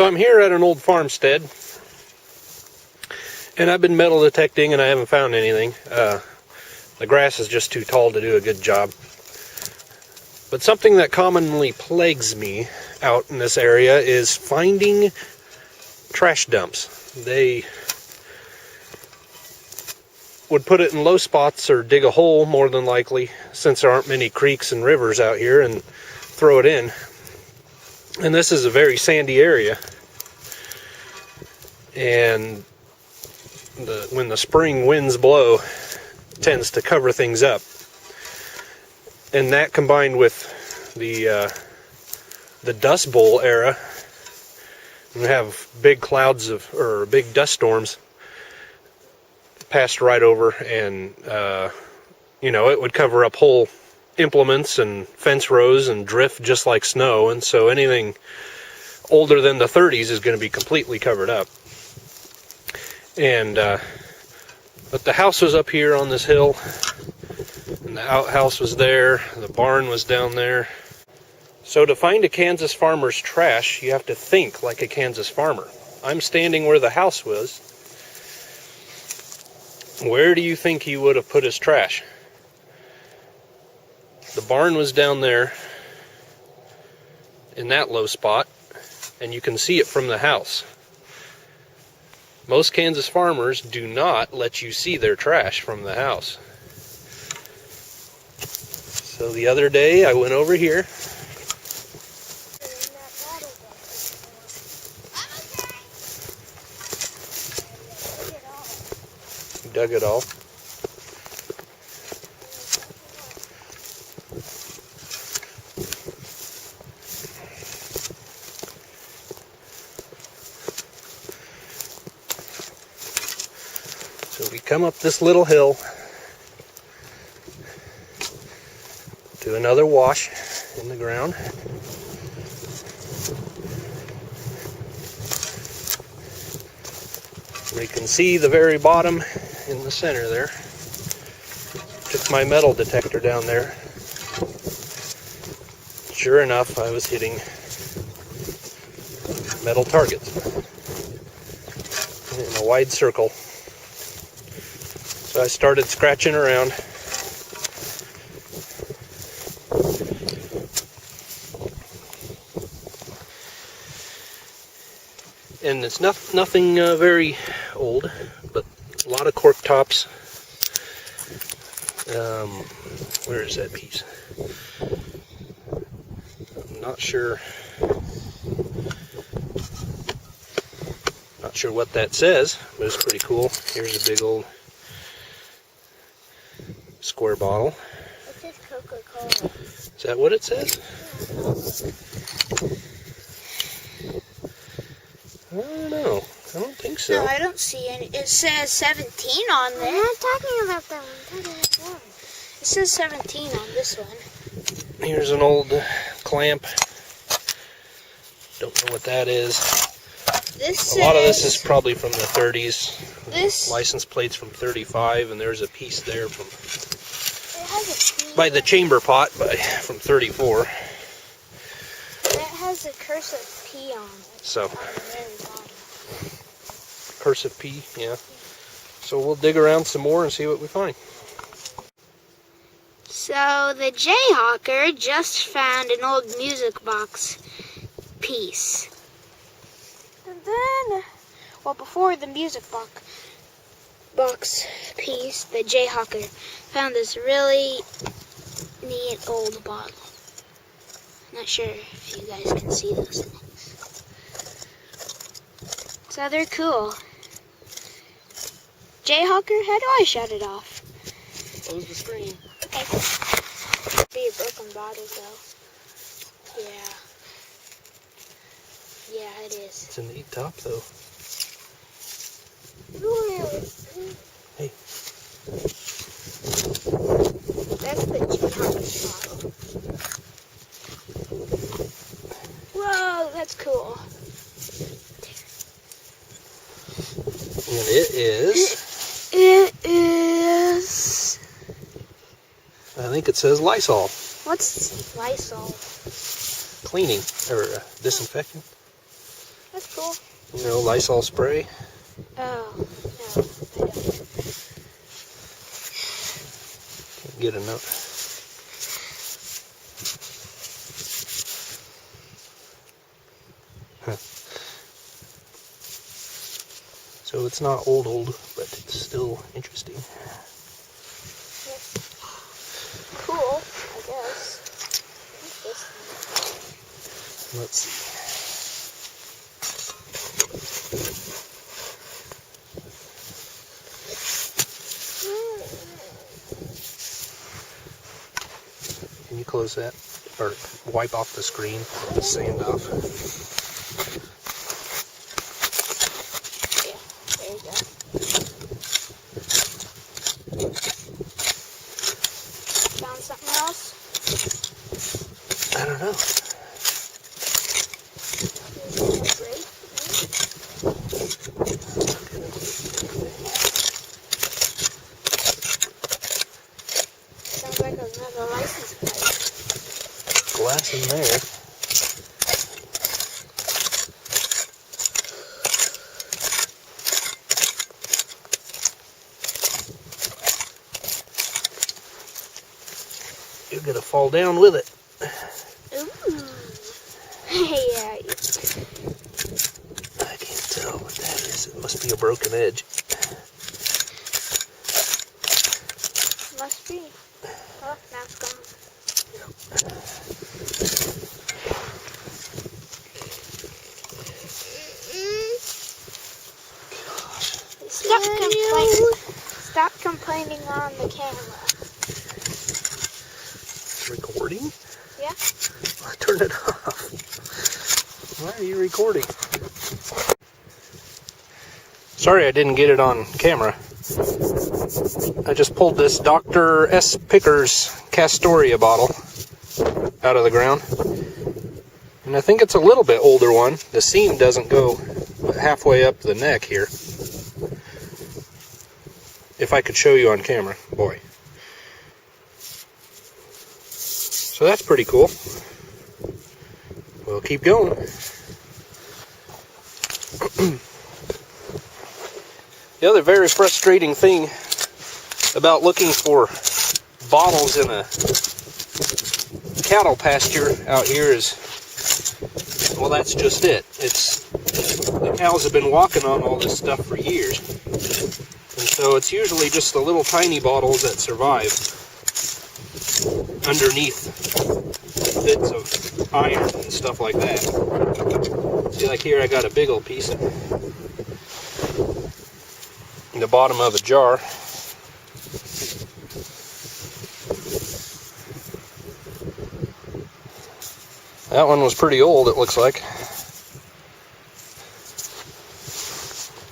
So I'm here at an old farmstead, and I've been metal detecting and I haven't found anything. The grass is just too tall to do a good job. But something that commonly plagues me out in this area is finding trash dumps. They would put it in low spots or dig a hole, more than likely, since there aren't many creeks and rivers out here, and throw it in. And this is a very sandy area, and when the spring winds blow, it tends to cover things up. And that, combined with the Dust Bowl era, we have big clouds or big dust storms passed right over, and it would cover up whole implements and fence rows and drift just like snow. And so anything older than the 30s is going to be completely covered up. And but the house was up here on this hill, and the outhouse was there, the barn was down there. So to find a Kansas farmer's trash, you have to think like a Kansas farmer. I'm standing where the house was. Where do you think he would have put his trash? The barn was down there in that low spot, and you can see it from the house. Most Kansas farmers do not let you see their trash from the house. So the other day I went over here. Dug it all. So we come up this little hill to another wash in the ground. We can see the very bottom in the center there. Took my metal detector down there. Sure enough, I was hitting metal targets in a wide circle. So I started scratching around. And it's nothing very old, but a lot of cork tops. Where is that piece? I'm not sure what that says, but it's pretty cool. Here's a big old square bottle. It says Coca-Cola. Is that what it says? I don't know. I don't think so. No, I don't see any. It says 17 on there. I'm not talking about that one. I'm talking about one. It says 17 on this one. Here's an old clamp. Don't know what that is. This A lot of this is probably from the 30s. This License plates from 35, and there's a piece there from it has by the chamber pot from 34. It has a cursive P on it. So On the very bottom. cursive P, yeah. So we'll dig around some more and see what we find. So the Jayhawker just found an old music box piece. And then, well, before the music box piece, the Jayhawker found this really neat old bottle. Not sure if you guys can see those things. So they're cool. Jayhawker, how do I shut it off? Close the screen. Okay. Be a broken bottle though. Yeah. Yeah, it is. It's a neat top though. Hey. That's the Jayhawker bottle. Whoa, that's cool. And it is... It is... I think it says Lysol. What's Lysol? Cleaning, or disinfectant. That's cool. No Lysol spray. Oh, no, I don't. Can't get enough. Huh. So it's not old, but it's still interesting. Cool, I guess. Let's see. Can you close that? Or wipe off the screen, the sand off. Yeah, there you go. Found something else? I don't know. Great. Sounds like another license plate. Glass in there. You're gonna fall down with it. Ooh. Yeah. I can't tell what that is. It must be a broken edge. Must be. Oh, now it's gone. Stop complaining on the camera. Recording? Yeah. Turn it off. Why are you recording? Sorry I didn't get it on camera. I just pulled this Dr. S. Picker's Castoria bottle out of the ground. And I think it's a little bit older one. The seam doesn't go halfway up the neck here. If I could show you on camera, boy. So that's pretty cool. We'll keep going. The other very frustrating thing about looking for bottles in a cattle pasture out here is, well, that's just it. The cows have been walking on all this stuff for years. And so it's usually just the little tiny bottles that survive underneath bits of iron and stuff like that. See, like here I got a big old piece in the bottom of a jar. That one was pretty old, it looks like.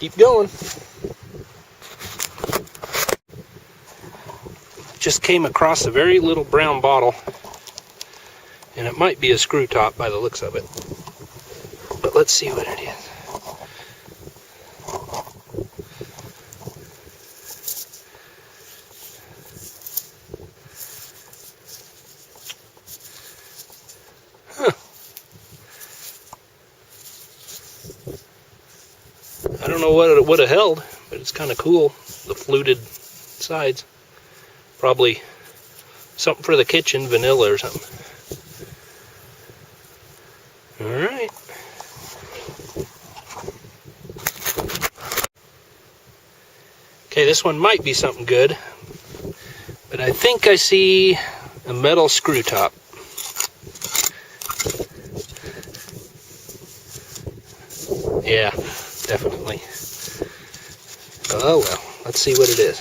Keep going. Just came across a very little brown bottle, and it might be a screw top by the looks of it. But let's see what it is. Huh. I don't know what it would have held, but it's kind of cool. The fluted sides. Probably something for the kitchen, vanilla or something. Alright. Okay, this one might be something good, but I think I see a metal screw top. Yeah, definitely. Oh well, let's see what it is.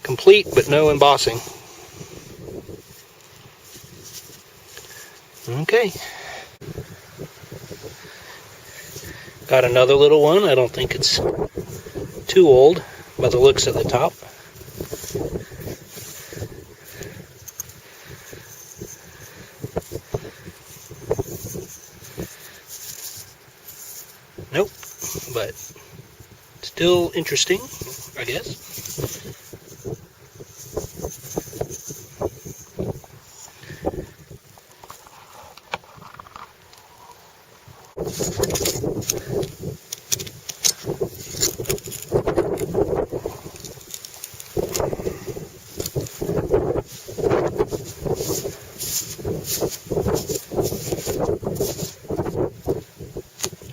Complete, but no embossing. Okay. Got another little one. I don't think it's too old by the looks at the top. Nope, but still interesting, I guess.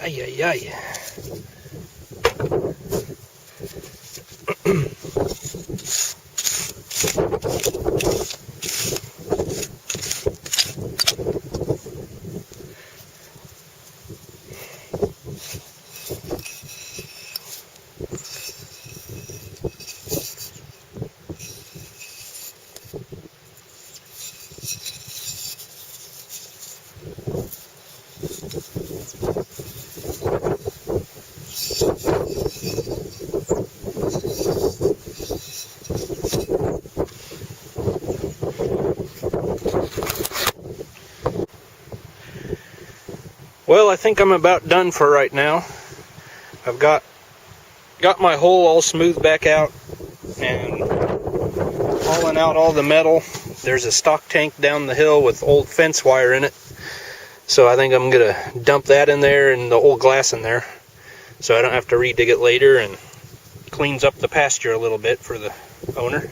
Ay, ay, ay. Well, I think I'm about done for right now. I've got my hole all smoothed back out and hauling out all the metal. There's a stock tank down the hill with old fence wire in it. So I think I'm going to dump that in there and the old glass in there, so I don't have to re-dig it later, and cleans up the pasture a little bit for the owner.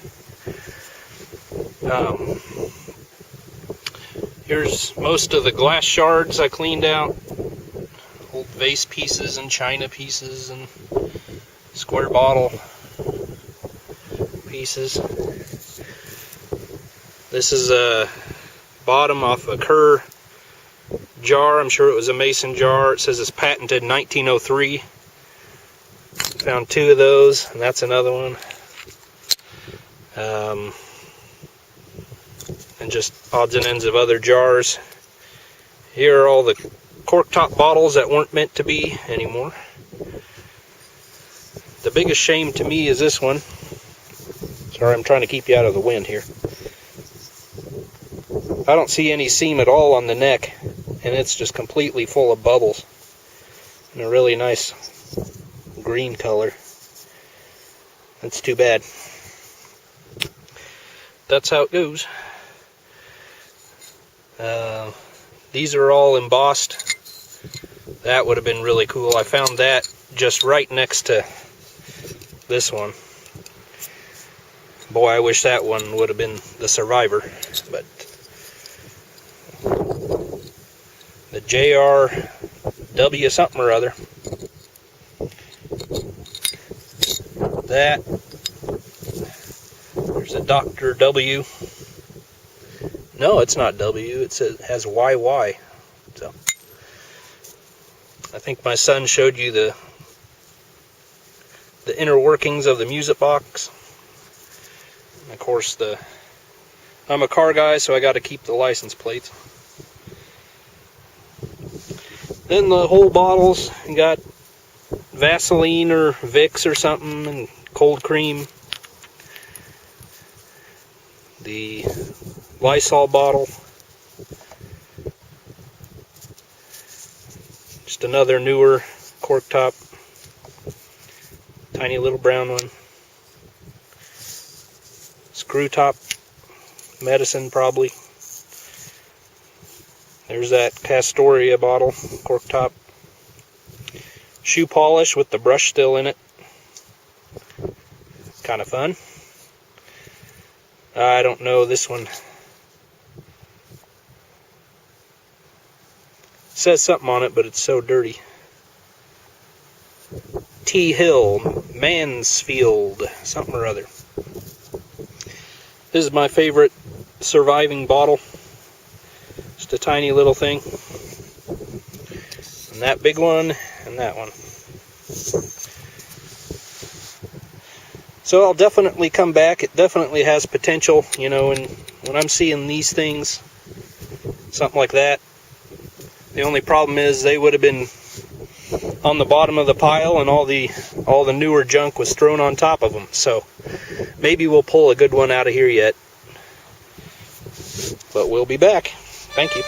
Here's most of the glass shards I cleaned out. Old vase pieces and china pieces and square bottle pieces. This is a bottom off a Kerr jar. I'm sure it was a mason jar. It says it's patented 1903. Found 2 of those, and that's another one. And just odds and ends of other jars. Here are all the cork top bottles that weren't meant to be anymore. The biggest shame to me is this one. Sorry, I'm trying to keep you out of the wind here. I don't see any seam at all on the neck, and it's just completely full of bubbles in a really nice green color. That's too bad. That's how it goes. These are all embossed. That would have been really cool. I found that just right next to this one. Boy, I wish that one would have been the survivor. But the JRW something or other. That. There's a Dr. W. No, it's not W. It has YY. So I think my son showed you the inner workings of the music box. And of course, I'm a car guy, so I got to keep the license plates. Then the whole bottles, you got Vaseline or Vicks or something, and cold cream. The Lysol bottle. Just another newer cork top. Tiny little brown one. Screw top medicine probably. There's that Castoria bottle, cork top. Shoe polish with the brush still in it. Kind of fun. I don't know, this one says something on it, but it's so dirty. T. Hill, Mansfield, something or other. This is my favorite surviving bottle. Just a tiny little thing. And that big one, and that one. So I'll definitely come back. It definitely has potential, you know, and when I'm seeing these things, something like that, the only problem is they would have been on the bottom of the pile and all the newer junk was thrown on top of them. So maybe we'll pull a good one out of here yet. But we'll be back. Thank you.